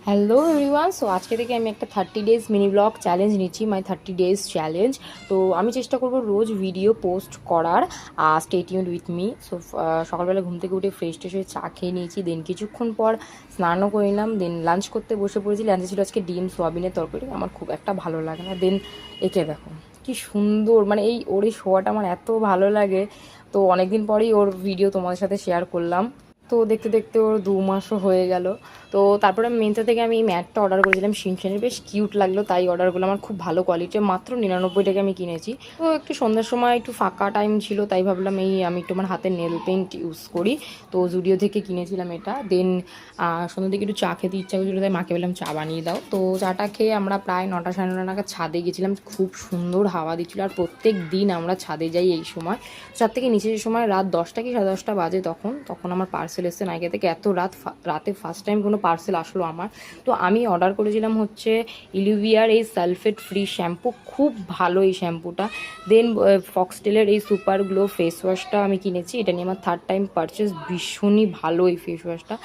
Hello everyone. So আজকে থেকে আমি একটা 30 ডেজ মিনি ব্লগ চ্যালেঞ্জ নিচ্ছি, মাই 30 ডেজ চ্যালেঞ্জ। তো আমি চেষ্টা করব রোজ ভিডিও পোস্ট করার। Stay tuned with me. So সকালবেলা ঘুম থেকে উঠে ফ্রেশ ট্রেশ হয়ে চা খেয়ে নিয়েছি, দেন কিছুক্ষণ পর স্নানও করে নিলাম, দেন লাঞ্চ করতে বসে পড়েছি। লাঞ্চে ছিল আজকে ডিম সোয়াবিনের তরকারি, আমার খুব একটা ভালো লাগে না। দেন একে দেখো কি সুন্দর, মানে ওর এই শোয়াটা আমার এত ভালো লাগে। তো অনেকদিন পরেই ওর ভিডিও তোমাদের সাথে শেয়ার করলাম। তো দেখতে দেখতে ওর 2 মাসও হয়ে গেল। তো তারপরে মিন্ত্রা থেকে আমি এই ম্যাটটা অর্ডার করেছিলাম, শিনশানের, বেশ কিউট লাগলো, তাই অর্ডার করলাম। আমার খুব ভালো কোয়ালিটি, মাত্র 99 টাকা আমি কিনেছি। তো একটু সন্ধ্যার সময় একটু ফাঁকা টাইম ছিল, তাই ভাবলাম আমি একটু আমার হাতে নেল পেন্ট ইউজ করি। তো জুডিও থেকে কিনেছিলাম এটা। দেন সন্ধ্যার দিকে একটু চা খেতে ইচ্ছা করছিল, তাই মাকে বললাম চা বানিয়ে দাও। তো চাটা খেয়ে আমরা প্রায় 9টা সাড়ে 9টা নাগাদ ছাদে গেছিলাম। খুব সুন্দর হাওয়া দিচ্ছিল, আর প্রত্যেক দিন আমরা ছাদে যাই এই সময়। ছাদ থেকে নিচে যে সময় রাত 10টা কি সাড়ে 10টা বাজে, তখন আমার পার্সেল এসছে নাইকা থেকে। এত রাতে ফার্স্ট টাইম কোনো পার্সেল আসলো আমার। তো আমি অর্ডার করেছিলাম হচ্ছে ইলিভিয়ার এই সালফেট ফ্রি শ্যাম্পু, খুব ভালো এই শ্যাম্পুটা। দেন ফক্সটেলের এই সুপার গ্লো ফেস ওয়াশটা আমি কিনেছি, এটা নিয়ে আমার থার্ড টাইম পারচেস, ভীষণই ভালো এই ফেস ওয়াশটা।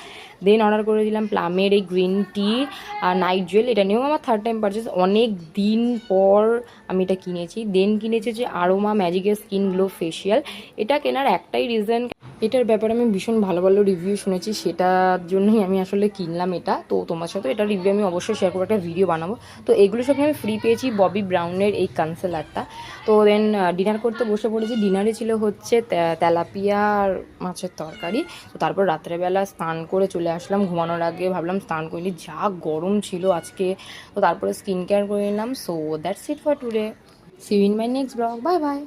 দেন অর্ডার করেছিলাম প্লামের এই গ্রিন টি নাইট জেল, এটা নিয়েও আমার থার্ড টাইম পারচেস, অনেক দিন পর আমি এটা কিনেছি। দেন কিনেছি যে আরোমা ম্যাজিকের স্কিন গ্লো ফেসিয়াল। এটা কেনার একটাই রিজন, এটার ব্যাপারে আমি ভীষণ ভালো ভালো রিভিউ শুনেছি, সেটার জন্যই আমি আসলে কিনলাম এটা। তো তোমার সাথে এটা রিভিউ আমি অবশ্যই শেয়ার করবো, একটা ভিডিও বানাবো। তো এগুলোর সঙ্গে আমি ফ্রি পেয়েছি ববি ব্রাউনের এই কনসিলারটা। তো দেন ডিনার করতে বসে পড়েছি। ডিনারে ছিল হচ্ছে তেলাপিয়া আর মাছের তরকারি। তো তারপর রাত্রেবেলা স্নান করে চলে আসলাম, ঘুমানোর আগে ভাবলাম স্নান করিনি, যা গরম ছিল আজকে। তো তারপরে স্কিন কেয়ার করে নিলাম। So that's it for today. See you in my next blog. Bye by.